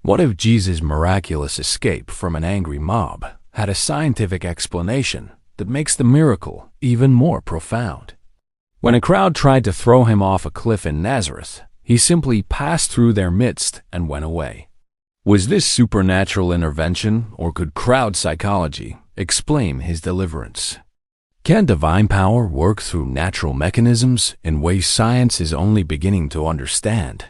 What if Jesus' miraculous escape from an angry mob had a scientific explanation that makes the miracle even more profound? When a crowd tried to throw him off a cliff in Nazareth, he simply passed through their midst and went away. Was this supernatural intervention, or could crowd psychology explain his deliverance? Can divine power work through natural mechanisms in ways science is only beginning to understand?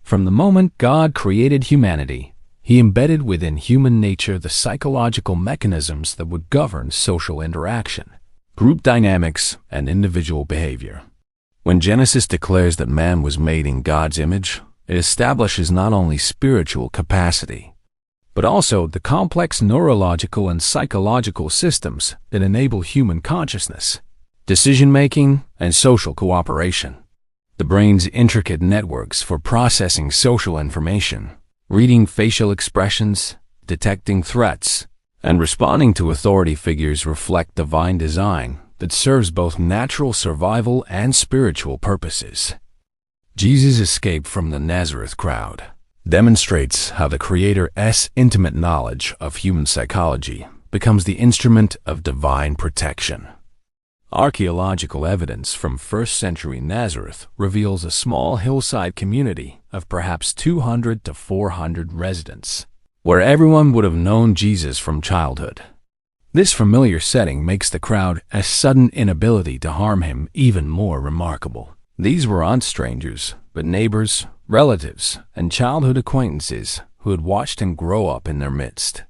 From the moment God created humanity, He embedded within human nature the psychological mechanisms that would govern social interaction, group dynamics, and individual behavior. When Genesis declares that man was made in God's image, it establishes not only spiritual capacity, but also the complex neurological and psychological systems that enable human consciousness, decision-making, and social cooperation. The brain's intricate networks for processing social information, reading facial expressions, detecting threats, and responding to authority figures reflect divine design that serves both natural survival and spiritual purposes. Jesus' escape from the Nazareth crowd demonstrates how the Creator's intimate knowledge of human psychology becomes the instrument of divine protection. Archaeological evidence from 1st century Nazareth reveals a small hillside community of perhaps 200 to 400 residents, where everyone would have known Jesus from childhood. This familiar setting makes the crowd's sudden inability to harm him even more remarkable. These were not strangers, but neighbors, relatives, and childhood acquaintances who had watched him grow up in their midst.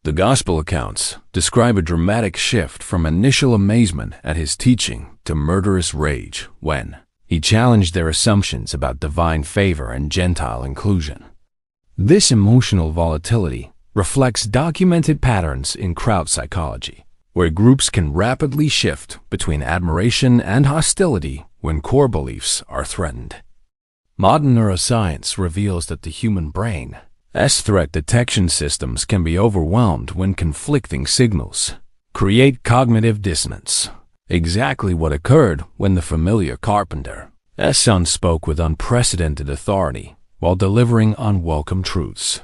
The Gospel accounts describe a dramatic shift from initial amazement at his teaching to murderous rage when he challenged their assumptions about divine favor and Gentile inclusion. This emotional volatility reflects documented patterns in crowd psychology, where groups can rapidly shift between admiration and hostility when core beliefs are threatened. Modern neuroscience reveals that the human brain's threat detection systems can be overwhelmed when conflicting signals create cognitive dissonance, exactly what occurred when the familiar carpenter's son spoke with unprecedented authority while delivering unwelcome truths.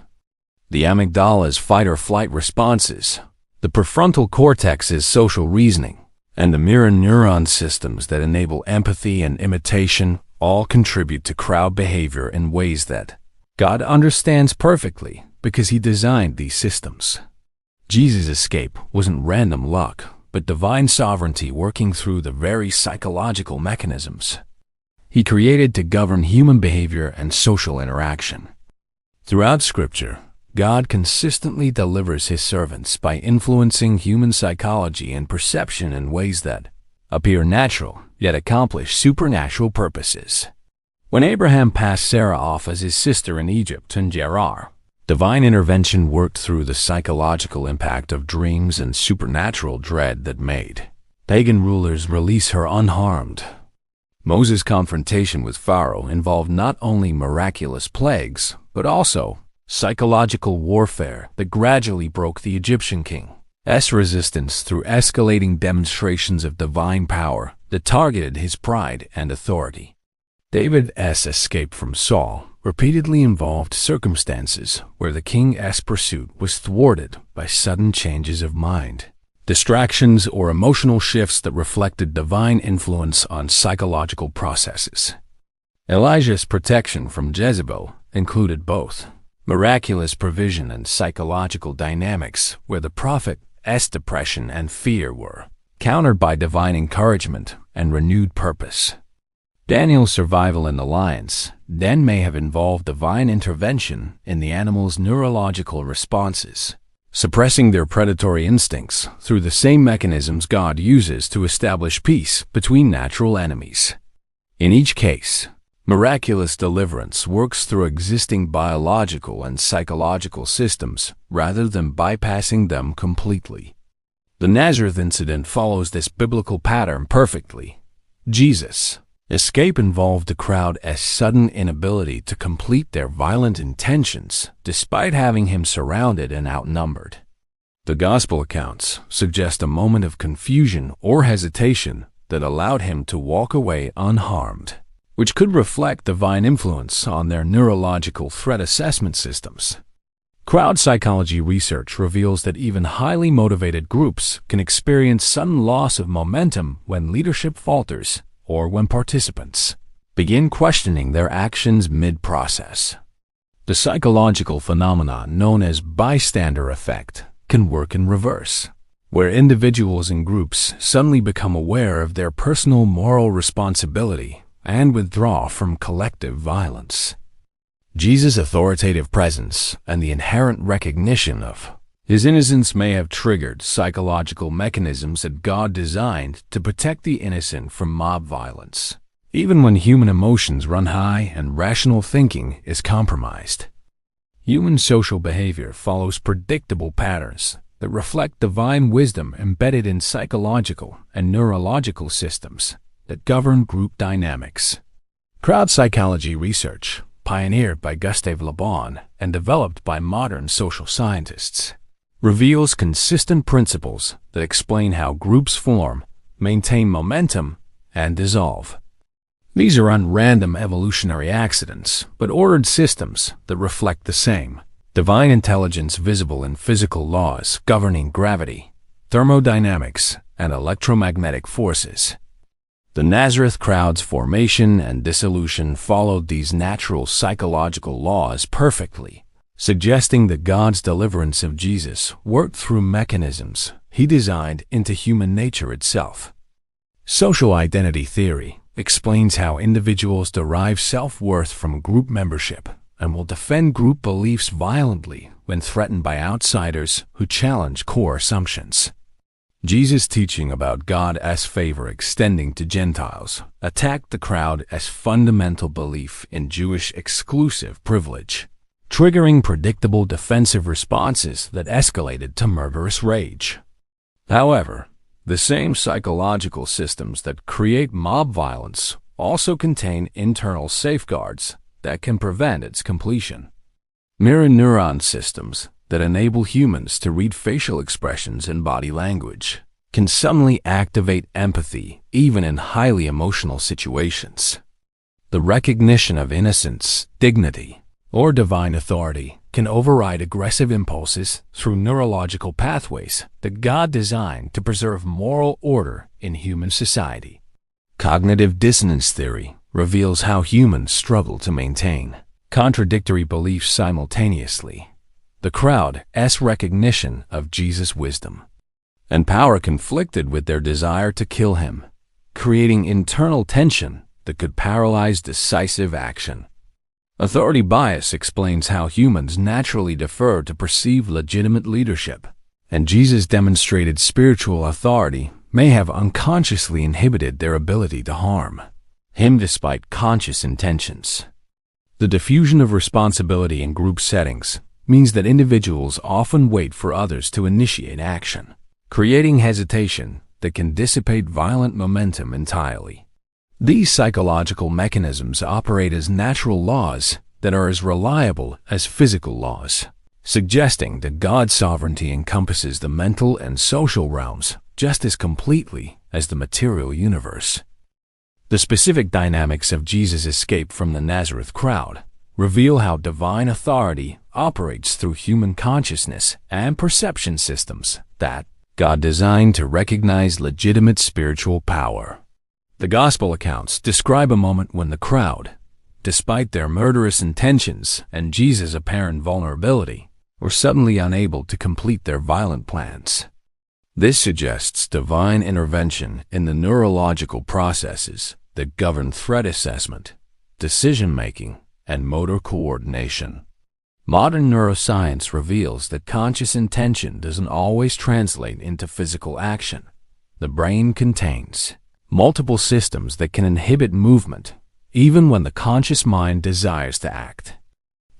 The amygdala's fight-or-flight responses, the prefrontal cortex's social reasoning, and the mirror neuron systems that enable empathy and imitation all contribute to crowd behavior in ways that God understands perfectly because He designed these systems. Jesus' escape wasn't random luck, but divine sovereignty working through the very psychological mechanisms He created to govern human behavior and social interaction. Throughout Scripture, God consistently delivers His servants by influencing human psychology and perception in ways that appear natural yet accomplish supernatural purposes. When Abraham passed Sarah off as his sister in Egypt and Gerar, divine intervention worked through the psychological impact of dreams and supernatural dread that made pagan rulers release her unharmed. Moses' confrontation with Pharaoh involved not only miraculous plagues, but also psychological warfare that gradually broke the Egyptian king's resistance through escalating demonstrations of divine power that targeted his pride and authority. David's escape from Saul repeatedly involved circumstances where the king's pursuit was thwarted by sudden changes of mind, distractions, or emotional shifts that reflected divine influence on psychological processes. Elijah's protection from Jezebel included both miraculous provision and psychological dynamics, where the prophet's depression and fear were countered by divine encouragement and renewed purpose. Daniel's survival in the lions den may have involved divine intervention in the animal's neurological responses, suppressing their predatory instincts through the same mechanisms God uses to establish peace between natural enemies. In each case, miraculous deliverance works through existing biological and psychological systems rather than bypassing them completely. The Nazareth incident follows this biblical pattern perfectly. Jesus' escape involved the crowd's sudden inability to complete their violent intentions despite having him surrounded and outnumbered. The Gospel accounts suggest a moment of confusion or hesitation that allowed him to walk away unharmed. which could reflect divine influence on their neurological threat assessment systems. Crowd psychology research reveals that even highly motivated groups can experience sudden loss of momentum when leadership falters or when participants begin questioning their actions mid-process. The psychological phenomenon known as bystander effect can work in reverse, where individuals and groups suddenly become aware of their personal moral responsibility and withdraw from collective violence. Jesus' authoritative presence and the inherent recognition of his innocence may have triggered psychological mechanisms that God designed to protect the innocent from mob violence, even when human emotions run high and rational thinking is compromised. Human social behavior follows predictable patterns that reflect divine wisdom embedded in psychological and neurological systems that govern group dynamics. Crowd psychology research, pioneered by Gustave Le Bon and developed by modern social scientists, reveals consistent principles that explain how groups form, maintain momentum, and dissolve. These are unrandom evolutionary accidents, but ordered systems that reflect the same divine intelligence visible in physical laws governing gravity, thermodynamics, and electromagnetic forces. The Nazareth crowd's formation and dissolution followed these natural psychological laws perfectly, suggesting that God's deliverance of Jesus worked through mechanisms he designed into human nature itself. Social identity theory explains how individuals derive self-worth from group membership and will defend group beliefs violently when threatened by outsiders who challenge core assumptions. Jesus' teaching about God's favor extending to Gentiles attacked the crowd as fundamental belief in Jewish exclusive privilege, triggering predictable defensive responses that escalated to murderous rage. However, the same psychological systems that create mob violence also contain internal safeguards that can prevent its completion. Mirror neuron systems that enable humans to read facial expressions and body language can suddenly activate empathy even in highly emotional situations. The recognition of innocence, dignity, or divine authority can override aggressive impulses through neurological pathways that God designed to preserve moral order in human society. Cognitive dissonance theory reveals how humans struggle to maintain contradictory beliefs simultaneously. The crowd's recognition of Jesus' wisdom and power conflicted with their desire to kill him, creating internal tension that could paralyze decisive action. Authority bias explains how humans naturally defer to perceive legitimate leadership, and Jesus' demonstrated spiritual authority may have unconsciously inhibited their ability to harm him despite conscious intentions. The diffusion of responsibility in group settings means that individuals often wait for others to initiate action, creating hesitation that can dissipate violent momentum entirely. These psychological mechanisms operate as natural laws that are as reliable as physical laws, suggesting that God's sovereignty encompasses the mental and social realms just as completely as the material universe. The specific dynamics of Jesus' escape from the Nazareth crowd reveal how divine authority operates through human consciousness and perception systems that God designed to recognize legitimate spiritual power. The Gospel accounts describe a moment when the crowd, despite their murderous intentions and Jesus' apparent vulnerability, were suddenly unable to complete their violent plans. This suggests divine intervention in the neurological processes that govern threat assessment, decision-making, and motor coordination. Modern neuroscience reveals that conscious intention doesn't always translate into physical action. The brain contains multiple systems that can inhibit movement, even when the conscious mind desires to act.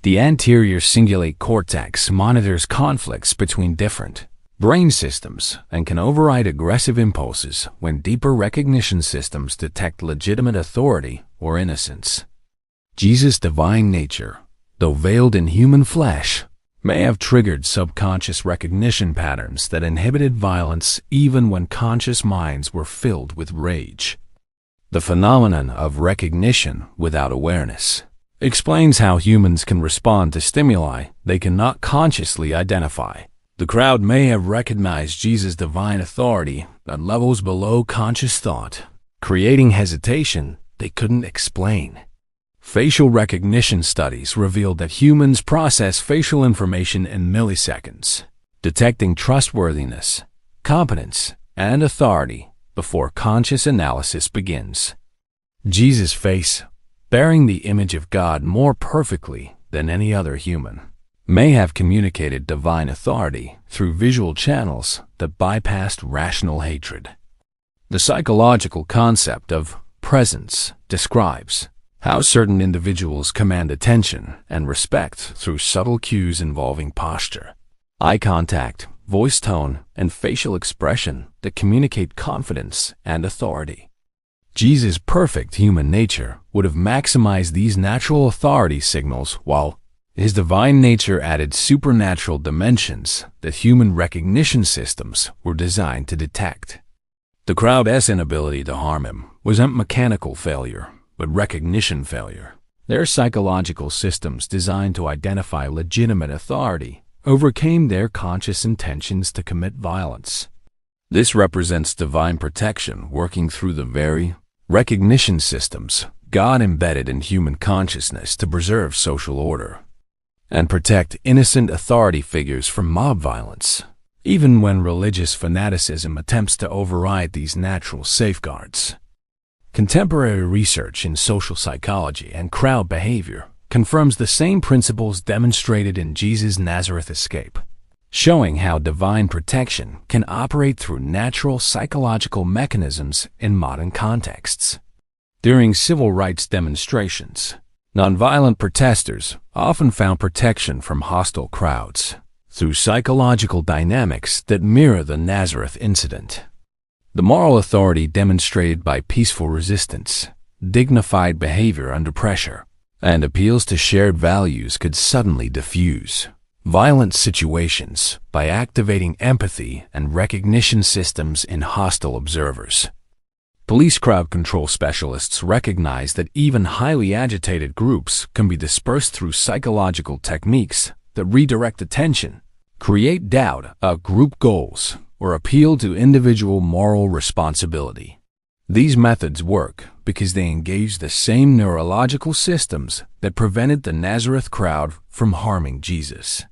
The anterior cingulate cortex monitors conflicts between different brain systems and can override aggressive impulses when deeper recognition systems detect legitimate authority or innocence. Jesus' divine nature, though veiled in human flesh, may have triggered subconscious recognition patterns that inhibited violence even when conscious minds were filled with rage. The phenomenon of recognition without awareness explains how humans can respond to stimuli they cannot consciously identify. The crowd may have recognized Jesus' divine authority at levels below conscious thought, creating hesitation they couldn't explain. Facial recognition studies revealed that humans process facial information in milliseconds, detecting trustworthiness, competence, and authority before conscious analysis begins. Jesus' face, bearing the image of God more perfectly than any other human, may have communicated divine authority through visual channels that bypassed rational hatred. The psychological concept of presence describes how certain individuals command attention and respect through subtle cues involving posture, eye contact, voice tone, and facial expression that communicate confidence and authority. Jesus' perfect human nature would have maximized these natural authority signals, while his divine nature added supernatural dimensions that human recognition systems were designed to detect. The crowd's inability to harm him wasn't mechanical failure, but recognition failure. Their psychological systems designed to identify legitimate authority overcame their conscious intentions to commit violence. This represents divine protection working through the very recognition systems God embedded in human consciousness to preserve social order and protect innocent authority figures from mob violence, even when religious fanaticism attempts to override these natural safeguards. Contemporary research in social psychology and crowd behavior confirms the same principles demonstrated in Jesus' Nazareth escape, showing how divine protection can operate through natural psychological mechanisms in modern contexts. During civil rights demonstrations, nonviolent protesters often found protection from hostile crowds through psychological dynamics that mirror the Nazareth incident. The moral authority demonstrated by peaceful resistance, dignified behavior under pressure, and appeals to shared values could suddenly diffuse violent situations by activating empathy and recognition systems in hostile observers. Police crowd control specialists recognize that even highly agitated groups can be dispersed through psychological techniques that redirect attention, create doubt about group goals, or appeal to individual moral responsibility. These methods work because they engage the same neurological systems that prevented the Nazareth crowd from harming Jesus.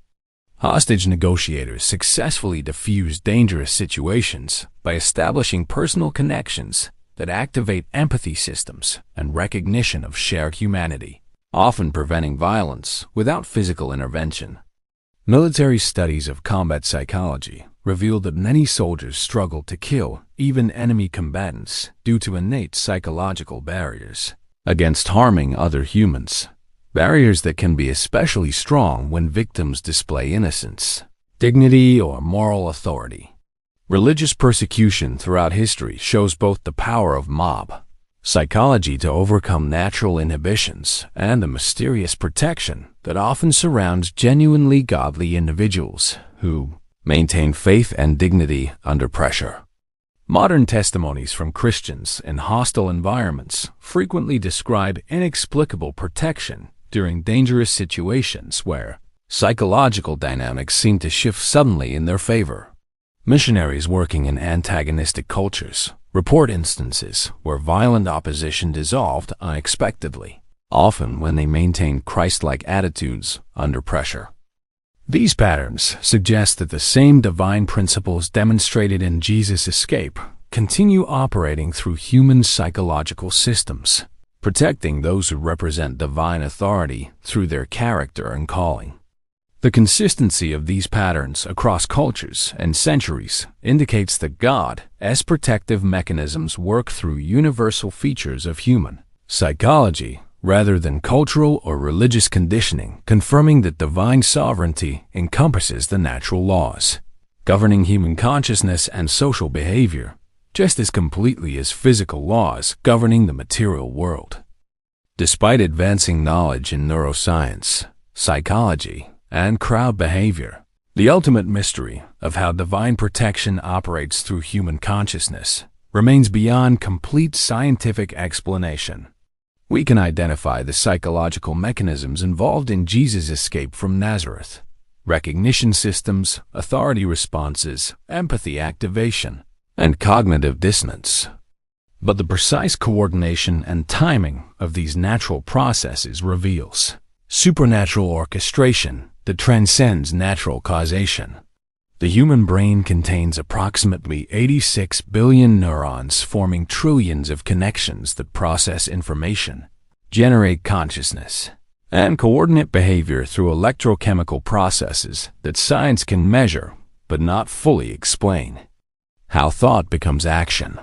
Hostage negotiators successfully diffuse dangerous situations by establishing personal connections that activate empathy systems and recognition of shared humanity, often preventing violence without physical intervention. Military studies of combat psychology reveal that many soldiers struggle to kill even enemy combatants due to innate psychological barriers against harming other humans, barriers that can be especially strong when victims display innocence, dignity, or moral authority. Religious persecution throughout history shows both the power of mob psychology to overcome natural inhibitions and the mysterious protection that often surrounds genuinely godly individuals who maintain faith and dignity under pressure. Modern testimonies from Christians in hostile environments frequently describe inexplicable protection during dangerous situations where psychological dynamics seem to shift suddenly in their favor. Missionaries working in antagonistic cultures report instances where violent opposition dissolved unexpectedly, often when they maintained Christ-like attitudes under pressure. These patterns suggest that the same divine principles demonstrated in Jesus' escape continue operating through human psychological systems, protecting those who represent divine authority through their character and calling. The consistency of these patterns across cultures and centuries indicates that God's protective mechanisms work through universal features of human psychology rather than cultural or religious conditioning, confirming that divine sovereignty encompasses the natural laws governing human consciousness and social behavior, just as completely as physical laws governing the material world. Despite advancing knowledge in neuroscience, psychology, and crowd behavior, the ultimate mystery of how divine protection operates through human consciousness remains beyond complete scientific explanation. We can identify the psychological mechanisms involved in Jesus' escape from Nazareth: recognition systems, authority responses, empathy activation, and cognitive dissonance. But the precise coordination and timing of these natural processes reveals supernatural orchestration that transcends natural causation. The human brain contains approximately 86 billion neurons forming trillions of connections that process information, generate consciousness, and coordinate behavior through electrochemical processes that science can measure but not fully explain. How thought becomes action,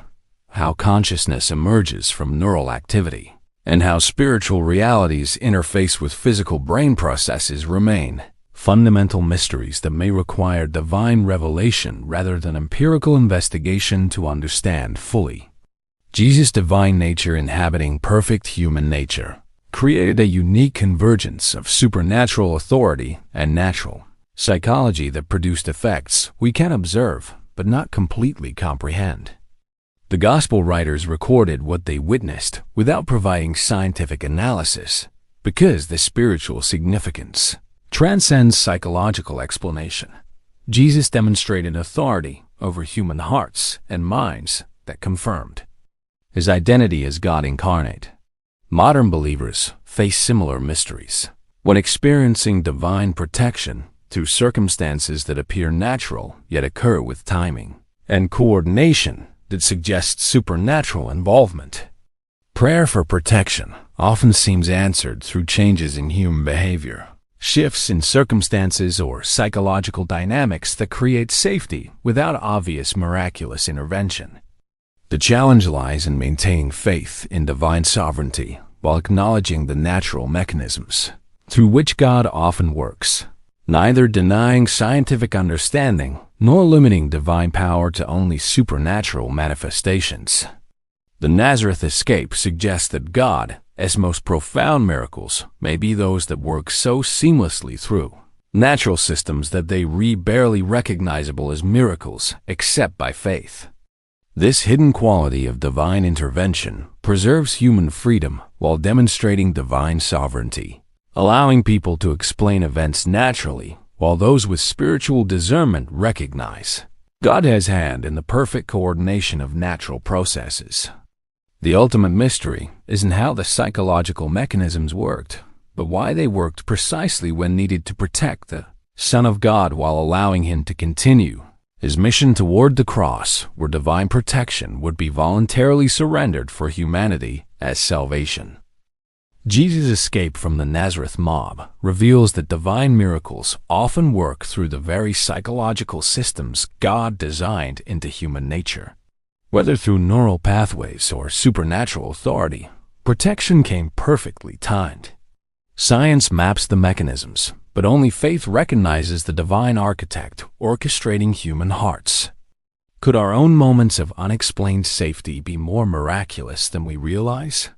how consciousness emerges from neural activity, and how spiritual realities interface with physical brain processes remain fundamental mysteries that may require divine revelation rather than empirical investigation to understand fully. Jesus' divine nature inhabiting perfect human nature created a unique convergence of supernatural authority and natural psychology that produced effects we can observe but not completely comprehend. The Gospel writers recorded what they witnessed without providing scientific analysis because the spiritual significance transcends psychological explanation. Jesus demonstrated authority over human hearts and minds that confirmed his identity as God incarnate. Modern believers face similar mysteries when experiencing divine protection through circumstances that appear natural yet occur with timing and coordination that suggests supernatural involvement. Prayer for protection often seems answered through changes in human behavior, shifts in circumstances, or psychological dynamics that create safety without obvious miraculous intervention. The challenge lies in maintaining faith in divine sovereignty while acknowledging the natural mechanisms through which God often works, neither denying scientific understanding nor limiting divine power to only supernatural manifestations. The Nazareth escape suggests that God's most profound miracles may be those that work so seamlessly through natural systems that they are barely recognizable as miracles except by faith. This hidden quality of divine intervention preserves human freedom while demonstrating divine sovereignty, allowing people to explain events naturally while those with spiritual discernment recognize God's hand in the perfect coordination of natural processes. The ultimate mystery isn't how the psychological mechanisms worked, but why they worked precisely when needed to protect the Son of God while allowing him to continue his mission toward the cross, where divine protection would be voluntarily surrendered for humanity as salvation. Jesus' escape from the Nazareth mob reveals that divine miracles often work through the very psychological systems God designed into human nature. Whether through neural pathways or supernatural authority, protection came perfectly timed. Science maps the mechanisms, but only faith recognizes the divine architect orchestrating human hearts. Could our own moments of unexplained safety be more miraculous than we realize?